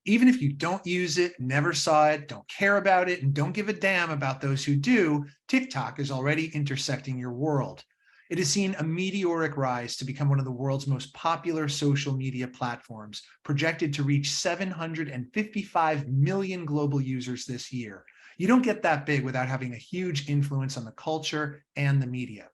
Even if you don't use it, never saw it, don't care about it, and don't give a damn about those who do, TikTok is already intersecting your world. It has seen a meteoric rise to become one of the world's most popular social media platforms, projected to reach 755 million global users this year. You don't get that big without having a huge influence on the culture and the media.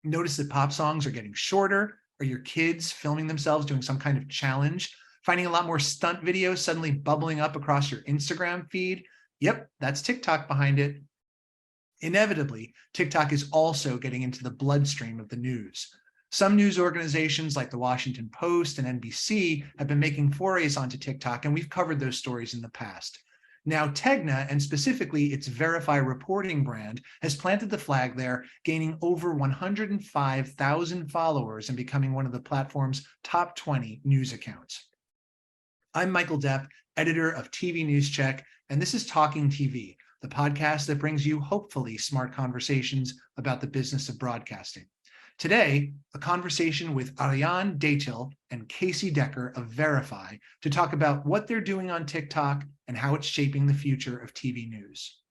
Notice that pop songs are getting shorter, or your kids filming themselves doing some kind of challenge, finding a lot more stunt videos suddenly bubbling up across your Instagram feed. Yep, that's TikTok behind it. Inevitably, TikTok is also getting into the bloodstream of the news. Some news organizations like the Washington Post and NBC have been making forays onto TikTok, and we've covered those stories in the past. Now, Tegna, and specifically its Verify reporting brand, has planted the flag there, gaining over 105,000 followers and becoming one of the platform's top 20 news accounts. I'm Michael Depp, editor of TV News Check, and this is Talking TV, the podcast that brings you hopefully smart conversations about the business of broadcasting. Today, a conversation with Ariane Datil and Casey Decker of Verify to talk about what they're doing on TikTok and how it's shaping the future of TV news.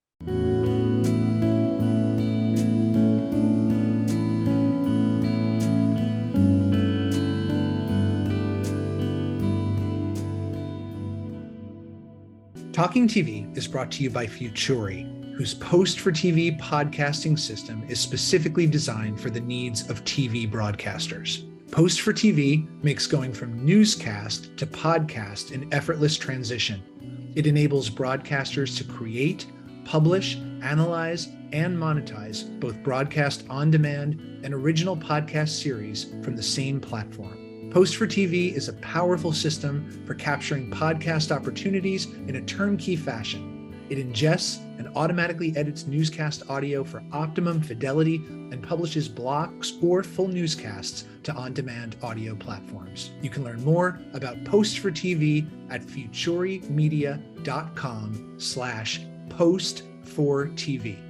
Talking TV is brought to you by Futuri, whose Post for TV podcasting system is specifically designed for the needs of TV broadcasters. Post for TV makes going from newscast to podcast an effortless transition. It enables broadcasters to create, publish, analyze, and monetize both broadcast on demand and original podcast series from the same platform. Post for TV is a powerful system for capturing podcast opportunities in a turnkey fashion. It ingests and automatically edits newscast audio for optimum fidelity and publishes blocks or full newscasts to on-demand audio platforms. You can learn more about Post for TV at futurimedia.com/post4tv.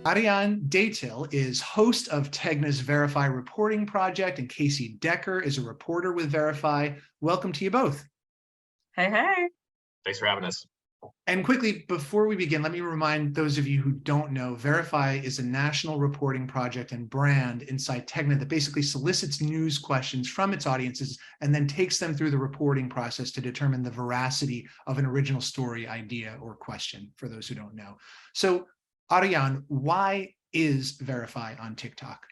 Ariane Datil is host of Tegna's Verify reporting project, and Casey Decker is a reporter with Verify. Welcome to you both. Hey, hey. Thanks for having us. And quickly, before we begin, let me remind those of you who don't know, Verify is a national reporting project and brand inside Tegna that basically solicits news questions from its audiences and then takes them through the reporting process to determine the veracity of an original story, idea, or question, for those who don't know. So, Ariane, why is Verify on TikTok?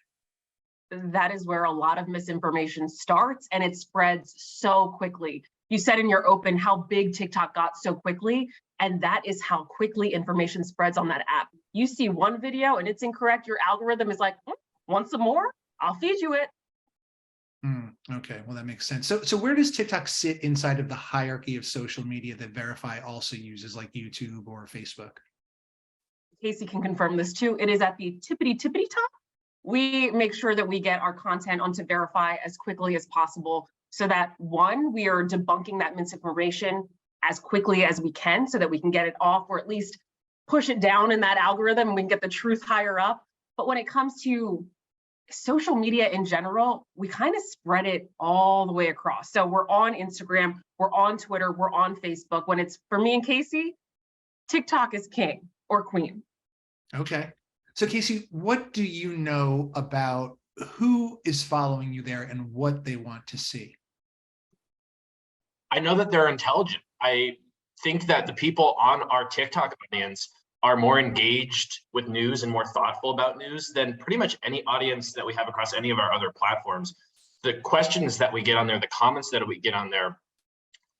That is where a lot of misinformation starts, and it spreads so quickly. You said in your open how big TikTok got so quickly, and that is how quickly information spreads on that app. You see one video and it's incorrect, your algorithm is like, want some more? I'll feed you it. Okay, well, that makes sense. So where does TikTok sit inside of the hierarchy of social media that Verify also uses, like YouTube or Facebook? Casey can confirm this too. It is at the tippity top. We make sure that we get our content onto Verify as quickly as possible so that, one, we are debunking that misinformation as quickly as we can so that we can get it off, or at least push it down in that algorithm and we can get the truth higher up. But when it comes to social media in general, we kind of spread it all the way across. So we're on Instagram, we're on Twitter, we're on Facebook. When it's for me and Casey, TikTok is king or queen. Okay. So Casey, what do you know about who is following you there and what they want to see? I know that they're intelligent. I think that the people on our TikTok audience are more engaged with news and more thoughtful about news than pretty much any audience that we have across any of our other platforms. The questions that we get on there, the comments that we get on there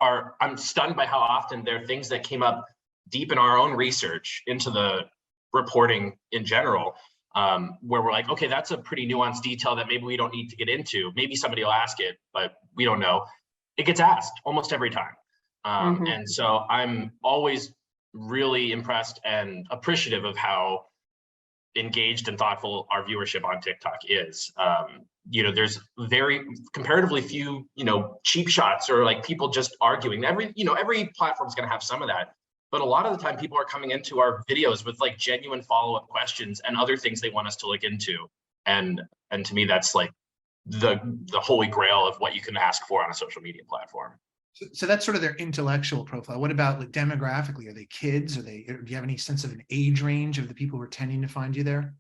I'm stunned by how often they're things that came up deep in our own research into the reporting in general, where we're like, okay, that's a pretty nuanced detail that maybe we don't need to get into. Maybe somebody will ask it, but we don't know. It gets asked almost every time. And so I'm always really impressed and appreciative of how engaged and thoughtful our viewership on TikTok is. There's very comparatively few, cheap shots or like people just arguing. Every platform is going to have some of that. But a lot of the time people are coming into our videos with like genuine follow-up questions and other things they want us to look into. And to me, that's like the holy grail of what you can ask for on a social media platform. So that's sort of their intellectual profile. What about like demographically? Are they kids? Do you have any sense of an age range of the people who are tending to find you there?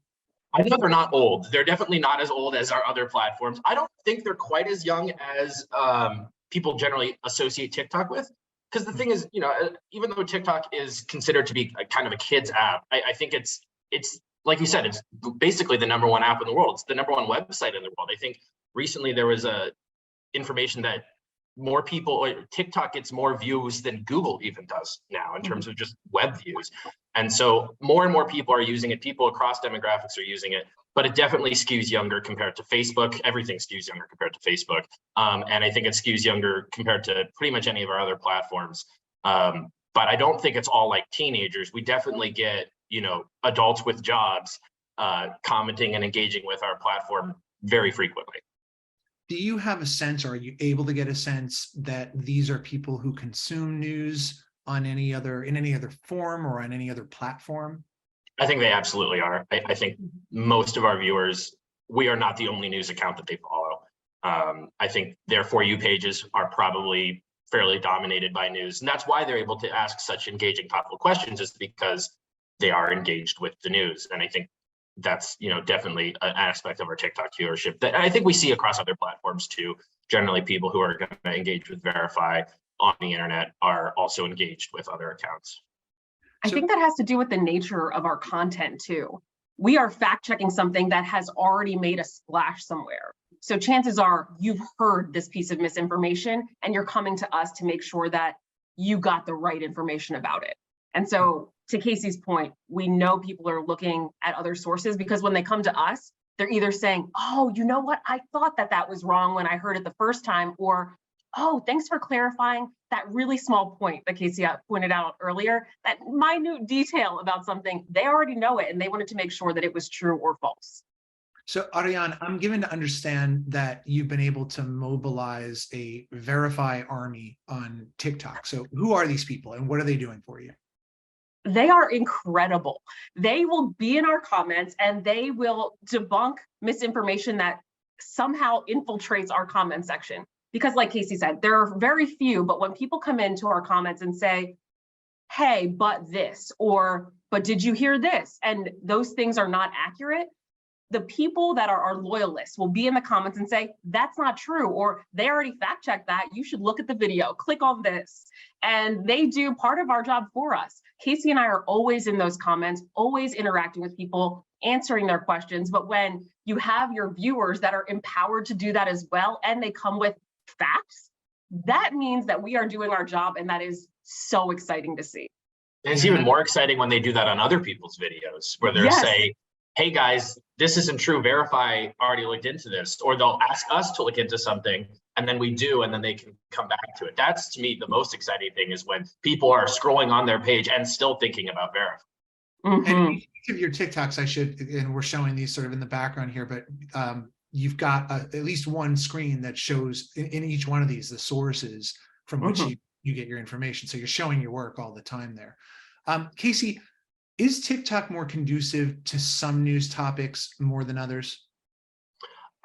I know they're not old. They're definitely not as old as our other platforms. I don't think they're quite as young as people generally associate TikTok with. Because the thing is, even though TikTok is considered to be a kind of a kid's app, I think it's like you said, it's basically the #1 app in the world. It's the #1 website in the world. I think recently there was information that more people, or TikTok gets more views than Google even does now in terms of just web views. And so more and more people are using it. People across demographics are using it, but it definitely skews younger compared to Facebook. Everything skews younger compared to Facebook. And I think it skews younger compared to pretty much any of our other platforms. But I don't think it's all like teenagers. We definitely get, adults with jobs commenting and engaging with our platform very frequently. Do you have a sense, or are you able to get a sense that these are people who consume news in any other form or on any other platform? I think they absolutely are. I think most of our viewers, we are not the only news account that they follow. I think their For You pages are probably fairly dominated by news. And that's why they're able to ask such engaging, thoughtful questions, is because they are engaged with the news. And I think that's definitely an aspect of our TikTok viewership that I think we see across other platforms too. Generally, people who are going to engage with Verify on the internet are also engaged with other accounts. I think that has to do with the nature of our content too. We are fact checking something that has already made a splash somewhere. So chances are you've heard this piece of misinformation and you're coming to us to make sure that you got the right information about it. And so to Casey's point, we know people are looking at other sources because when they come to us, they're either saying, oh, you know what? I thought that was wrong when I heard it the first time, or, oh, thanks for clarifying that really small point that Casey pointed out earlier, that minute detail about something. They already know it and they wanted to make sure that it was true or false. So Ariane, I'm given to understand that you've been able to mobilize a Verify army on TikTok. So who are these people and what are they doing for you? They are incredible. They will be in our comments and they will debunk misinformation that somehow infiltrates our comment section. Because like Casey said, there are very few, but when people come into our comments and say, hey, but this, or, but did you hear this? And those things are not accurate. The people that are our loyalists will be in the comments and say, that's not true, or they already fact checked that. You should look at the video, click on this. And they do part of our job for us. Casey and I are always in those comments, always interacting with people, answering their questions. But when you have your viewers that are empowered to do that as well, and they come with facts, that means that we are doing our job. And that is so exciting to see. And it's even more exciting when they do that on other people's videos, where they're saying, hey guys, this isn't true, Verify already looked into this, or they'll ask us to look into something and then we do, and then they can come back to it. That's, to me, the most exciting thing, is when people are scrolling on their page and still thinking about Verify. And each of your TikToks, and we're showing these sort of in the background here, but you've got at least one screen that shows in each one of these the sources from which you get your information. So you're showing your work all the time there. Casey, is TikTok more conducive to some news topics more than others?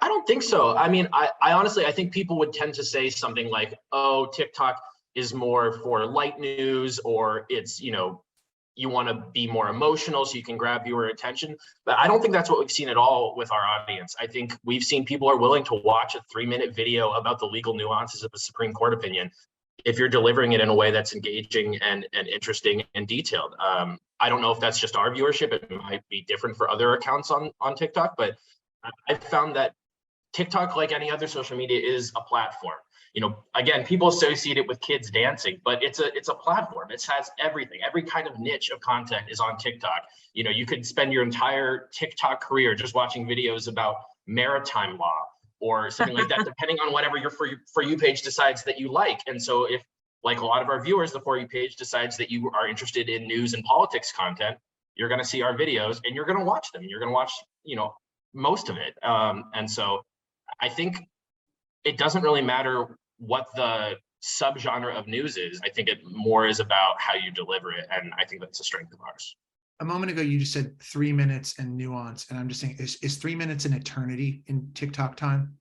I don't think so. I mean, I honestly, I think people would tend to say something like, oh, TikTok is more for light news, or it's, you want to be more emotional so you can grab viewer attention. But I don't think that's what we've seen at all with our audience. I think we've seen people are willing to watch a 3-minute video about the legal nuances of a Supreme Court opinion if you're delivering it in a way that's engaging and interesting and detailed. I don't know if that's just our viewership. It might be different for other accounts on TikTok, but I've found that TikTok, like any other social media, is a platform. Again, people associate it with kids dancing, but it's a platform. It has everything. Every kind of niche of content is on TikTok. You could spend your entire TikTok career just watching videos about maritime law or something like that, depending on whatever your For You page decides that you like. And so if, like a lot of our viewers, the For You page decides that you are interested in news and politics content, you're going to see our videos and you're going to watch them. You're going to watch, most of it. And so I think it doesn't really matter what the subgenre of news is. I think it more is about how you deliver it. And I think that's a strength of ours. A moment ago, you just said 3 minutes and nuance. And I'm just saying, is 3 minutes an eternity in TikTok time?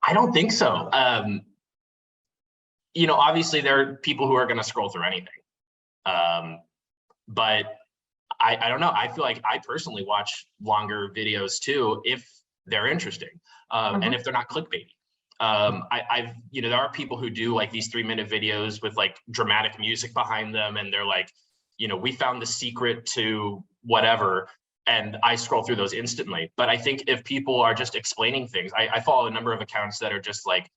I don't think so. obviously there are people who are going to scroll through anything. But I don't know. I feel like I personally watch longer videos too, if they're interesting, and if they're not clickbaity. There are people who do like these 3-minute videos with like dramatic music behind them, and they're like, we found the secret to whatever, and I scroll through those instantly. But I think if people are just explaining things, I follow a number of accounts that are just like,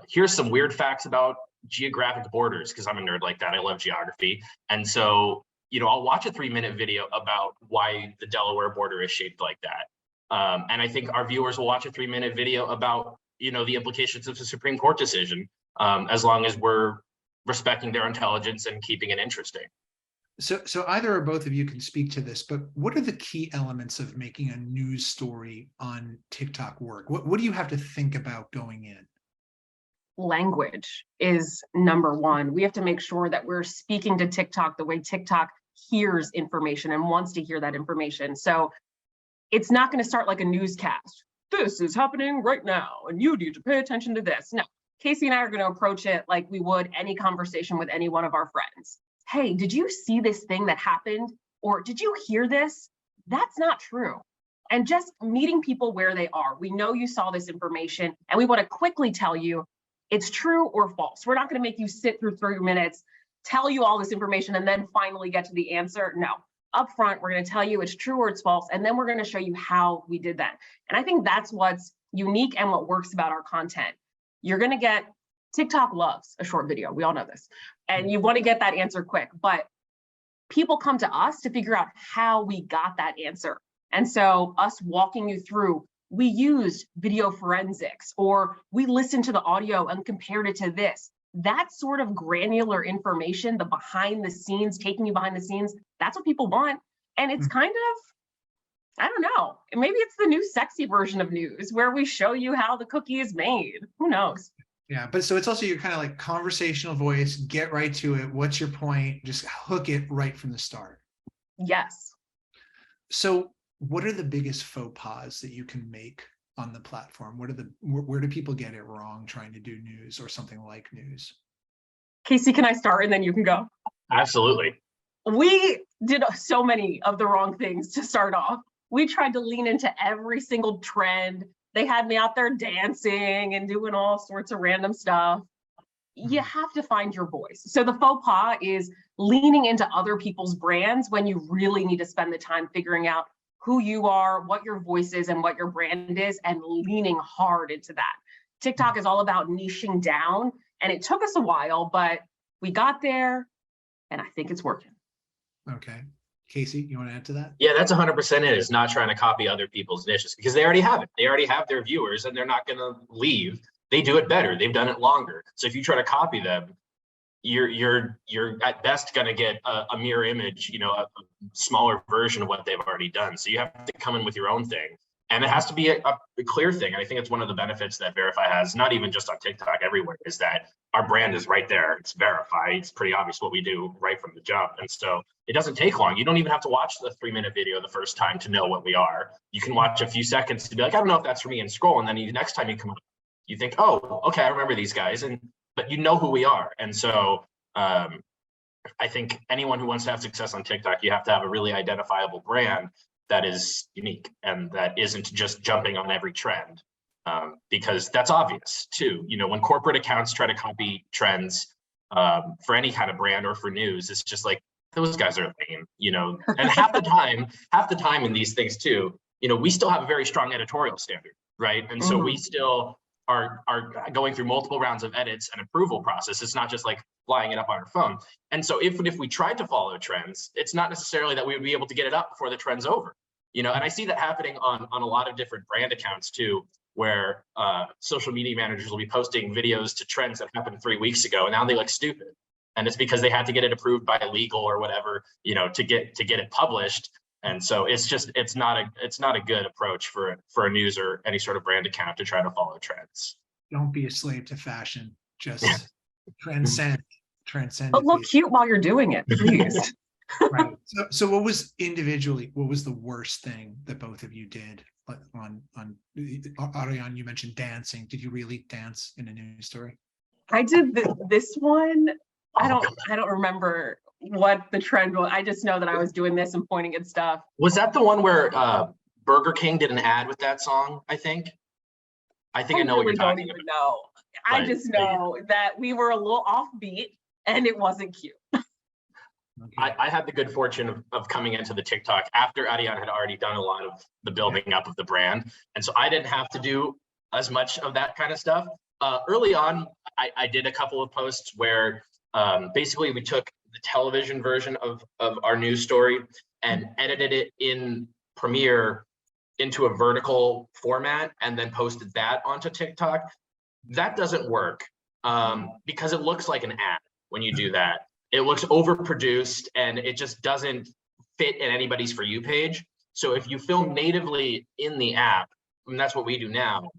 here's some weird facts about geographic borders, because I'm a nerd like that. I love geography. And so, I'll watch a 3-minute video about why the Delaware border is shaped like that. And I think our viewers will watch a 3-minute video about, the implications of the Supreme Court decision, as long as we're respecting their intelligence and keeping it interesting. So either or both of you can speak to this, but what are the key elements of making a news story on TikTok work? What do you have to think about going in? Language is number one. We have to make sure that we're speaking to TikTok the way TikTok hears information and wants to hear that information. So it's not going to start like a newscast. This is happening right now, and you need to pay attention to this. No, Casey and I are going to approach it like we would any conversation with any one of our friends. Hey, did you see this thing that happened? Or did you hear this? That's not true. And just meeting people where they are. We know you saw this information, and we want to quickly tell you it's true or false. We're not going to make you sit through 3 minutes, tell you all this information, and then finally get to the answer. No, up front, we're going to tell you it's true or it's false, and then we're going to show you how we did that. And I think that's what's unique and what works about our content. You're going to get, TikTok loves a short video. We all know this. And you want to get that answer quick, but people come to us to figure out how we got that answer. And so us walking you through, we used video forensics, or we listened to the audio and compared it to this. That sort of granular information, the behind the scenes, taking you behind the scenes, that's what people want. And it's kind of, I don't know, maybe it's the new sexy version of news where we show you how the cookie is made. Who knows? Yeah, but so it's also your kind of like conversational voice, get right to it. What's your point? Just hook it right from the start. Yes. So what are the biggest faux pas that you can make on the platform? Where do people get it wrong trying to do news or something like news? Casey, can I start and then you can go? Absolutely. We did so many of the wrong things to start off. We tried to lean into every single trend. They had me out there dancing and doing all sorts of random stuff. You have to find your voice. So the faux pas is leaning into other people's brands when you really need to spend the time figuring out who you are, what your voice is, and what your brand is, and leaning hard into that. TikTok is all about niching down, and it took us a while, but we got there, and I think it's working. Okay. Casey, you want to add to that? Yeah, that's 100% it, is not trying to copy other people's niches, because they already have it. They already have their viewers, and they're not going to leave. They do it better. They've done it longer. So if you try to copy them, you're at best going to get a mirror image, a smaller version of what they've already done. So you have to come in with your own thing, and it has to be a clear thing. And I think it's one of the benefits that Verify has, not even just on TikTok, everywhere, is that our brand is right there. It's Verify. It's pretty obvious what we do right from the jump. And so it doesn't take long. You don't even have to watch the 3-minute video the first time to know what we are. You can watch a few seconds to be like, I don't know if that's for me, and scroll. And then the next time you come up, you think, oh, okay, I remember these guys. But you know who we are. And so I think anyone who wants to have success on TikTok, you have to have a really identifiable brand that is unique and that isn't just jumping on every trend, because that's obvious too. When corporate accounts try to copy trends for any kind of brand or for news, it's just like, those guys are lame, and half the time in these things too, we still have a very strong editorial standard, right? And so we still are going through multiple rounds of edits and approval process. It's not just like flying it up on our phone. And so if we tried to follow trends, it's not necessarily that we would be able to get it up before the trend's over. And I see that happening on a lot of different brand accounts too, where social media managers will be posting videos to trends that happened 3 weeks ago, and now they look stupid. And it's because they had to get it approved by legal or whatever, to get it published. And so it's not a good approach for a news or any sort of brand account to try to follow trends. Don't be a slave to fashion. Just transcend. But look cute while you're doing it, please. Right. So what was the worst thing that both of you did on Ariane? You mentioned dancing. Did you really dance in a news story? I did this one. I don't remember what the trend was. I just know that I was doing this and pointing at stuff. Was that the one where Burger King did an ad with that song? I think I know what you're talking about. Know. I just know that we were a little offbeat and it wasn't cute. Okay. I had the good fortune of coming into the TikTok after Ariane had already done a lot of the building up of the brand. And so I didn't have to do as much of that kind of stuff. Early on, I did a couple of posts where basically we took the television version of our news story and edited it in Premiere into a vertical format and then posted that onto TikTok. That doesn't work because it looks like an ad when you do that. It looks overproduced and it just doesn't fit in anybody's For You page. So if you film natively in the app, and that's what we do now,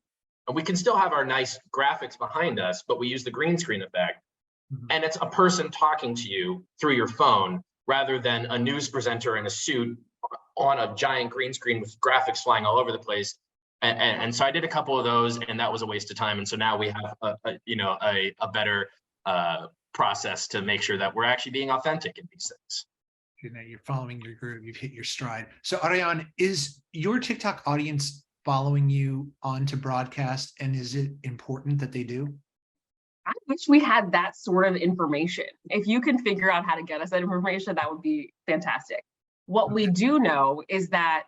and we can still have our nice graphics behind us, but we use the green screen effect. And it's a person talking to you through your phone rather than a news presenter in a suit on a giant green screen with graphics flying all over the place. And so I did a couple of those and that was a waste of time. And so now we have a better process to make sure that we're actually being authentic in these things. You're following your groove, you've hit your stride. So Ariane, is your TikTok audience following you onto broadcast, and is it important that they do? I wish we had that sort of information. If you can figure out how to get us that information, that would be fantastic. What we do know is that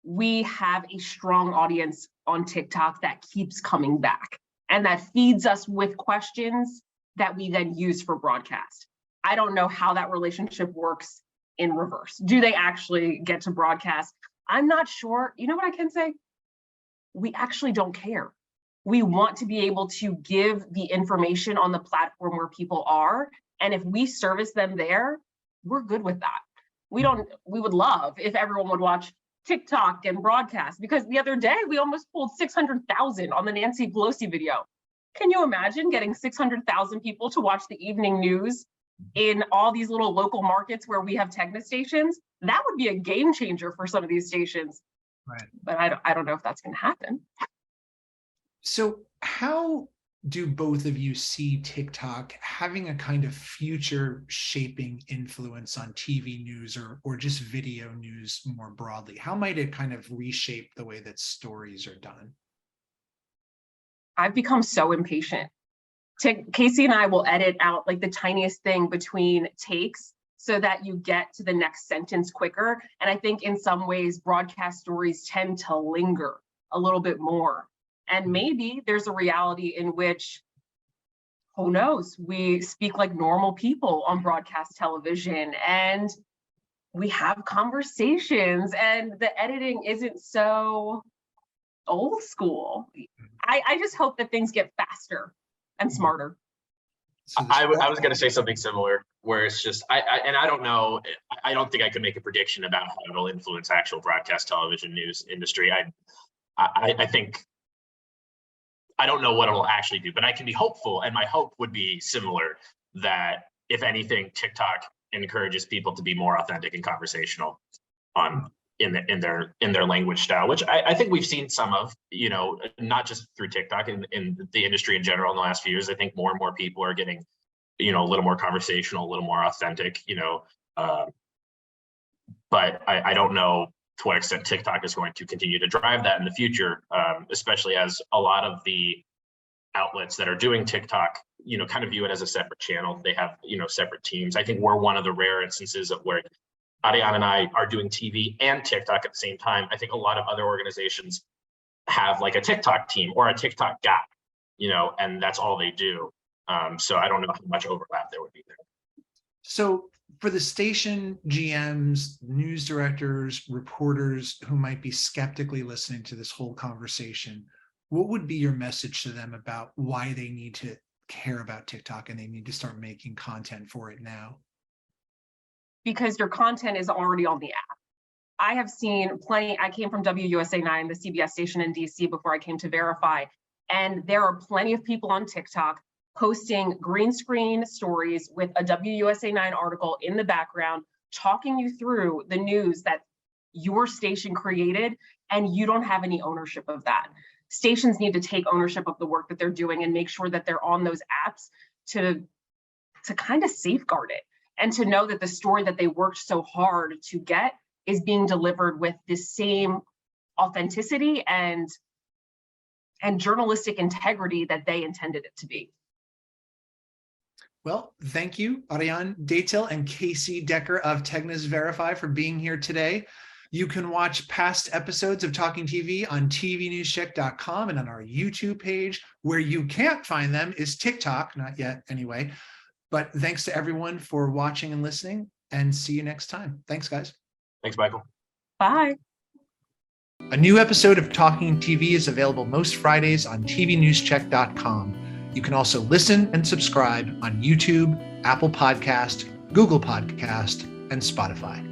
we have a strong audience on TikTok that keeps coming back and that feeds us with questions that we then use for broadcast. I don't know how that relationship works in reverse. Do they actually get to broadcast? I'm not sure. You know what I can say? We actually don't care. We want to be able to give the information on the platform where people are. And if we service them there, we're good with that. We would love if everyone would watch TikTok and broadcast, because the other day we almost pulled 600,000 on the Nancy Pelosi video. Can you imagine getting 600,000 people to watch the evening news in all these little local markets where we have Tegna stations? That would be a game changer for some of these stations. Right. But I don't know if that's going to happen. So how do both of you see TikTok having a kind of future shaping influence on TV news or just video news more broadly? How might it kind of reshape the way that stories are done? I've become so impatient. Casey and I will edit out like the tiniest thing between takes so that you get to the next sentence quicker. And I think in some ways, broadcast stories tend to linger a little bit more. And maybe there's a reality in which, who knows, we speak like normal people on broadcast television and we have conversations and the editing isn't so old school. I just hope that things get faster and smarter. So I was going to say something similar, where it's just I don't know. I don't think I could make a prediction about how it'll influence actual broadcast television news industry. I think I don't know what it'll actually do, but I can be hopeful, and my hope would be similar, that if anything, TikTok encourages people to be more authentic and conversational in their language style, which I think we've seen some of, not just through TikTok, in the industry in general in the last few years. I think more and more people are getting, a little more conversational, a little more authentic, but I don't know to what extent TikTok is going to continue to drive that in the future, especially as a lot of the outlets that are doing TikTok, kind of view it as a separate channel. They have, separate teams. I think we're one of the rare instances of where Ariane and I are doing TV and TikTok at the same time. I think a lot of other organizations have like a TikTok team or a TikTok guy, and that's all they do. So I don't know how much overlap there would be there. So for the station GMs, news directors, reporters who might be skeptically listening to this whole conversation, what would be your message to them about why they need to care about TikTok and they need to start making content for it now? Because your content is already on the app. I have seen plenty. I came from WUSA 9, the CBS station in DC, before I came to Verify. And there are plenty of people on TikTok posting green screen stories with a WUSA 9 article in the background, talking you through the news that your station created, and you don't have any ownership of that. stations need to take ownership of the work that they're doing and make sure that they're on those apps to kind of safeguard it, and to know that the story that they worked so hard to get is being delivered with the same authenticity and journalistic integrity that they intended it to be. Well, thank you, Ariane Datil and Casey Decker of Tegna's Verify for being here today. You can watch past episodes of Talking TV on tvnewscheck.com and on our YouTube page. Where you can't find them is TikTok, not yet anyway. But thanks to everyone for watching and listening, and see you next time. Thanks, guys. Thanks, Michael. Bye. A new episode of Talking TV is available most Fridays on tvnewscheck.com. You can also listen and subscribe on YouTube, Apple Podcast, Google Podcast, and Spotify.